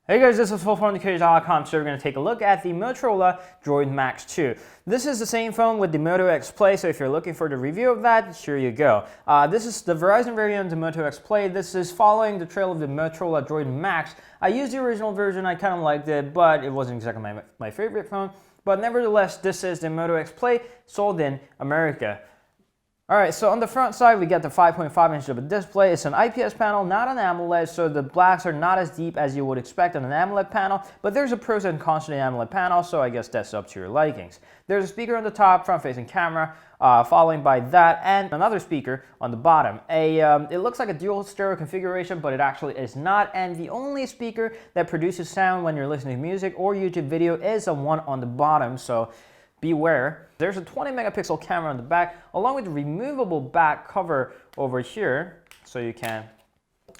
Hey guys, this is philfromthecage.com. So we're going to take a look at the Motorola Droid Maxx2. This is the same phone with the Moto X Play, so if you're looking for the review of that, here you go. This is the Verizon variant of the Moto X Play. This is following the trail of the Motorola Droid Maxx. I used the original version, I kind of liked it, but it wasn't exactly my favorite phone. But nevertheless, this is the Moto X Play sold in America. Alright, so on the front side, we get the 5.5 inch of a display. It's an IPS panel, not an AMOLED, so the blacks are not as deep as you would expect on an AMOLED panel, but there's a pros and cons to the AMOLED panel, so I guess that's up to your likings. There's a speaker on the top, front-facing camera, following by that, and another speaker on the bottom. It looks like a dual stereo configuration, but it actually is not, and the only speaker that produces sound when you're listening to music or YouTube video is the one on the bottom, so beware. There's a 20 megapixel camera on the back, along with a removable back cover over here, so you can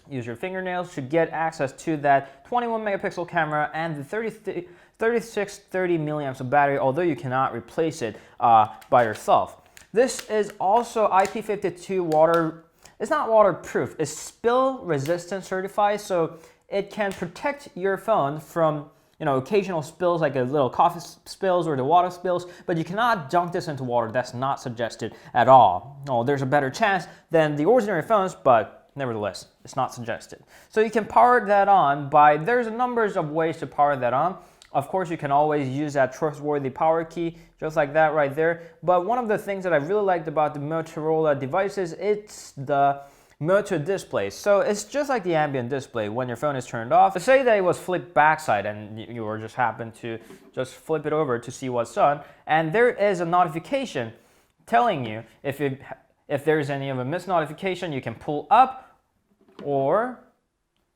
use your fingernails to get access to that 21 megapixel camera and the 3630 milliamps of battery, although you cannot replace it by yourself. This is also IP52 water. It's not waterproof. It's spill resistant certified, so it can protect your phone from occasional spills like a little coffee spills or the water spills, but you cannot dunk this into water. That's not suggested at all. Oh, there's a better chance than the ordinary phones, but nevertheless, it's not suggested. So you can power that on there's a numbers of ways to power that on. Of course, you can always use that trustworthy power key, just like that right there. But one of the things that I really liked about the Motorola devices, it's the Moto display. So it's just like the ambient display when your phone is turned off. Say that it was flipped backside and you were just happen to just flip it over to see what's on, and there is a notification telling you if there's any of a missed notification, you can pull up or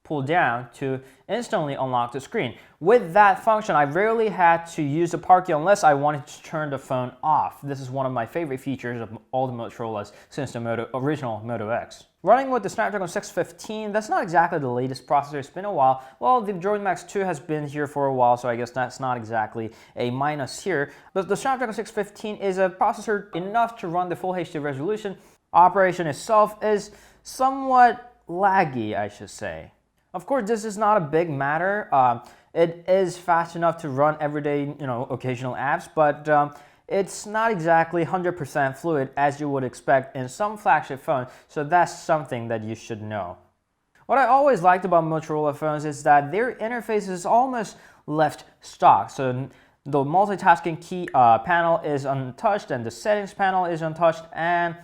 pull down to instantly unlock the screen. With that function, I rarely had to use the power key unless I wanted to turn the phone off. This is one of my favorite features of all the Motorola's since the original Moto X. Running with the Snapdragon 615, that's not exactly the latest processor, it's been a while. Well, the Droid Maxx2 has been here for a while, so I guess that's not exactly a minus here. But the Snapdragon 615 is a processor enough to run the full HD resolution. Operation itself is somewhat laggy, I should say. Of course, this is not a big matter. It is fast enough to run everyday, occasional apps, but it's not exactly 100% fluid as you would expect in some flagship phones, so that's something that you should know. What I always liked about Motorola phones is that their interface is almost left stock. So the multitasking key panel is untouched, and the settings panel is untouched, and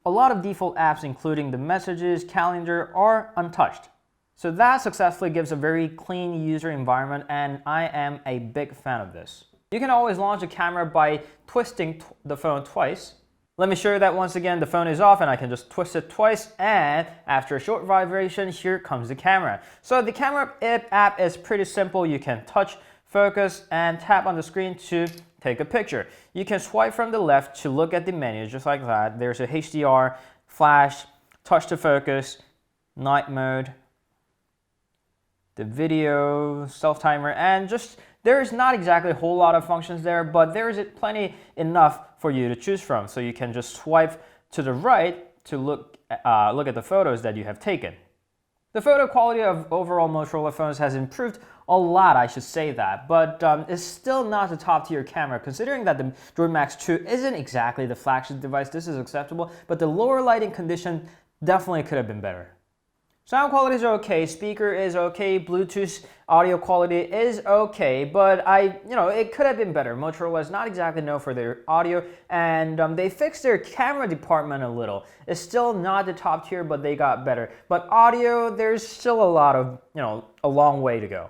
a lot of default apps, including the messages, calendar, are untouched. So that successfully gives a very clean user environment, and I am a big fan of this. You can always launch the camera by twisting the phone twice. Let me show you that once again. The phone is off and I can just twist it twice, and after a short vibration, here comes the camera. So the camera app is pretty simple. You can touch, focus, and tap on the screen to take a picture. You can swipe from the left to look at the menu, just like that. There's a HDR, flash, touch to focus, night mode, the video, self-timer, and just there's not exactly a whole lot of functions there, but there is plenty enough for you to choose from. So you can just swipe to the right to look at the photos that you have taken. The photo quality of overall Motorola phones has improved a lot, I should say that, but it's still not the top tier camera. Considering that the Droid Maxx2 isn't exactly the flagship device, this is acceptable, but the lower lighting condition definitely could have been better. Sound quality is okay, speaker is okay, Bluetooth audio quality is okay, but it could have been better. Motorola is not exactly known for their audio, and they fixed their camera department a little. It's still not the top tier, but they got better. But audio, there's still a lot of, a long way to go.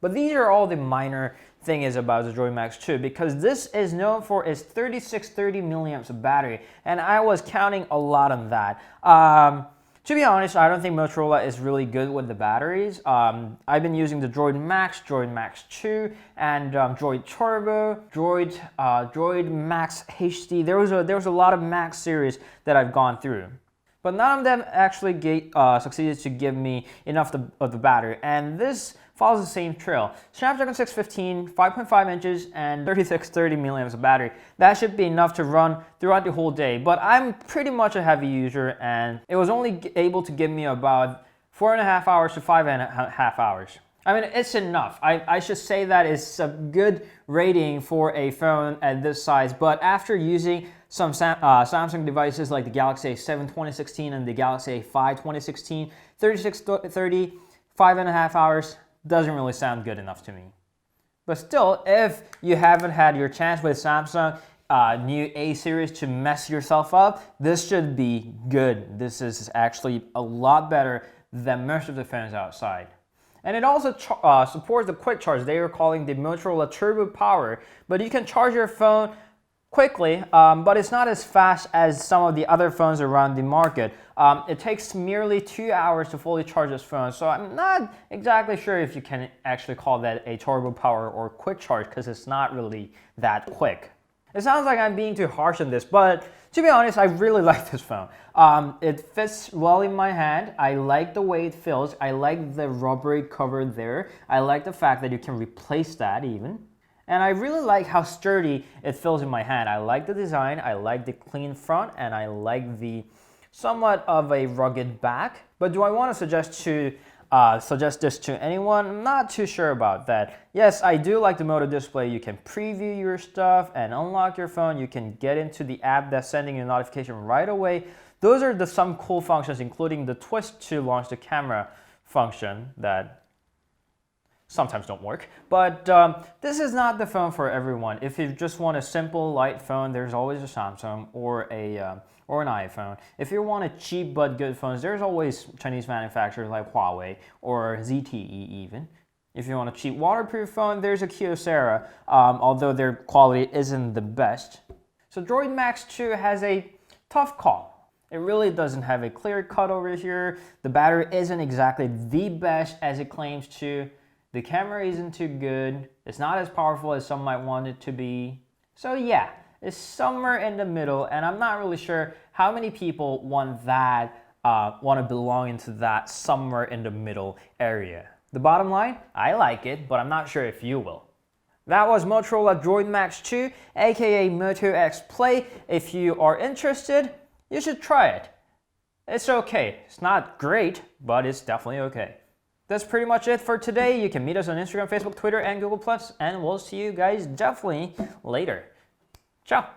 But these are all the minor things about the Droid Maxx2, because this is known for its 3630 milliamps of battery, and I was counting a lot on that. To be honest, I don't think Motorola is really good with the batteries. I've been using the Droid Maxx, Droid Maxx2, and Droid Turbo, Droid Maxx HD. There was a lot of Max series that I've gone through, but none of them actually succeeded to give me enough of the battery. And this follows the same trail. Snapdragon 615, 5.5 inches, and 3630 milliamps of battery. That should be enough to run throughout the whole day, but I'm pretty much a heavy user, and it was only able to give me about 4.5 hours to 5.5 hours. I mean, it's enough. I should say that it's a good rating for a phone at this size, but after using some Samsung devices like the Galaxy A7 2016 and the Galaxy A5 2016, 3630, 5.5 hours doesn't really sound good enough to me. But still, if you haven't had your chance with Samsung new A series to mess yourself up, this should be good. This is actually a lot better than most of the phones outside. And it also supports the quick charge. They are calling the Motorola Turbo Power, but you can charge your phone quickly, but it's not as fast as some of the other phones around the market. It takes merely 2 hours to fully charge this phone, so I'm not exactly sure if you can actually call that a turbo power or quick charge because it's not really that quick. It sounds like I'm being too harsh on this, but to be honest, I really like this phone. It fits well in my hand. I like the way it feels. I like the rubbery cover there. I like the fact that you can replace that even. And I really like how sturdy it feels in my hand. I like the design, I like the clean front, and I like the somewhat of a rugged back. But do I want to suggest this to anyone? I'm not too sure about that. Yes, I do like the Moto display. You can preview your stuff and unlock your phone. You can get into the app that's sending you a notification right away. Those are some cool functions, including the twist to launch the camera function that sometimes don't work. But this is not the phone for everyone. If you just want a simple, light phone, there's always a Samsung or an iPhone. If you want a cheap but good phones, there's always Chinese manufacturers like Huawei or ZTE even. If you want a cheap waterproof phone, there's a Kyocera, although their quality isn't the best. So Droid Maxx2 has a tough call. It really doesn't have a clear cut over here. The battery isn't exactly the best as it claims to. The camera isn't too good. It's not as powerful as some might want it to be. So yeah, it's somewhere in the middle, and I'm not really sure how many people want to belong into that somewhere in the middle area. The bottom line, I like it, but I'm not sure if you will. That was Motorola Droid Maxx2, aka Moto X Play. If you are interested, you should try it. It's okay. It's not great, but it's definitely okay. That's pretty much it for today. You can meet us on Instagram, Facebook, Twitter, and Google+, and we'll see you guys definitely later. Ciao.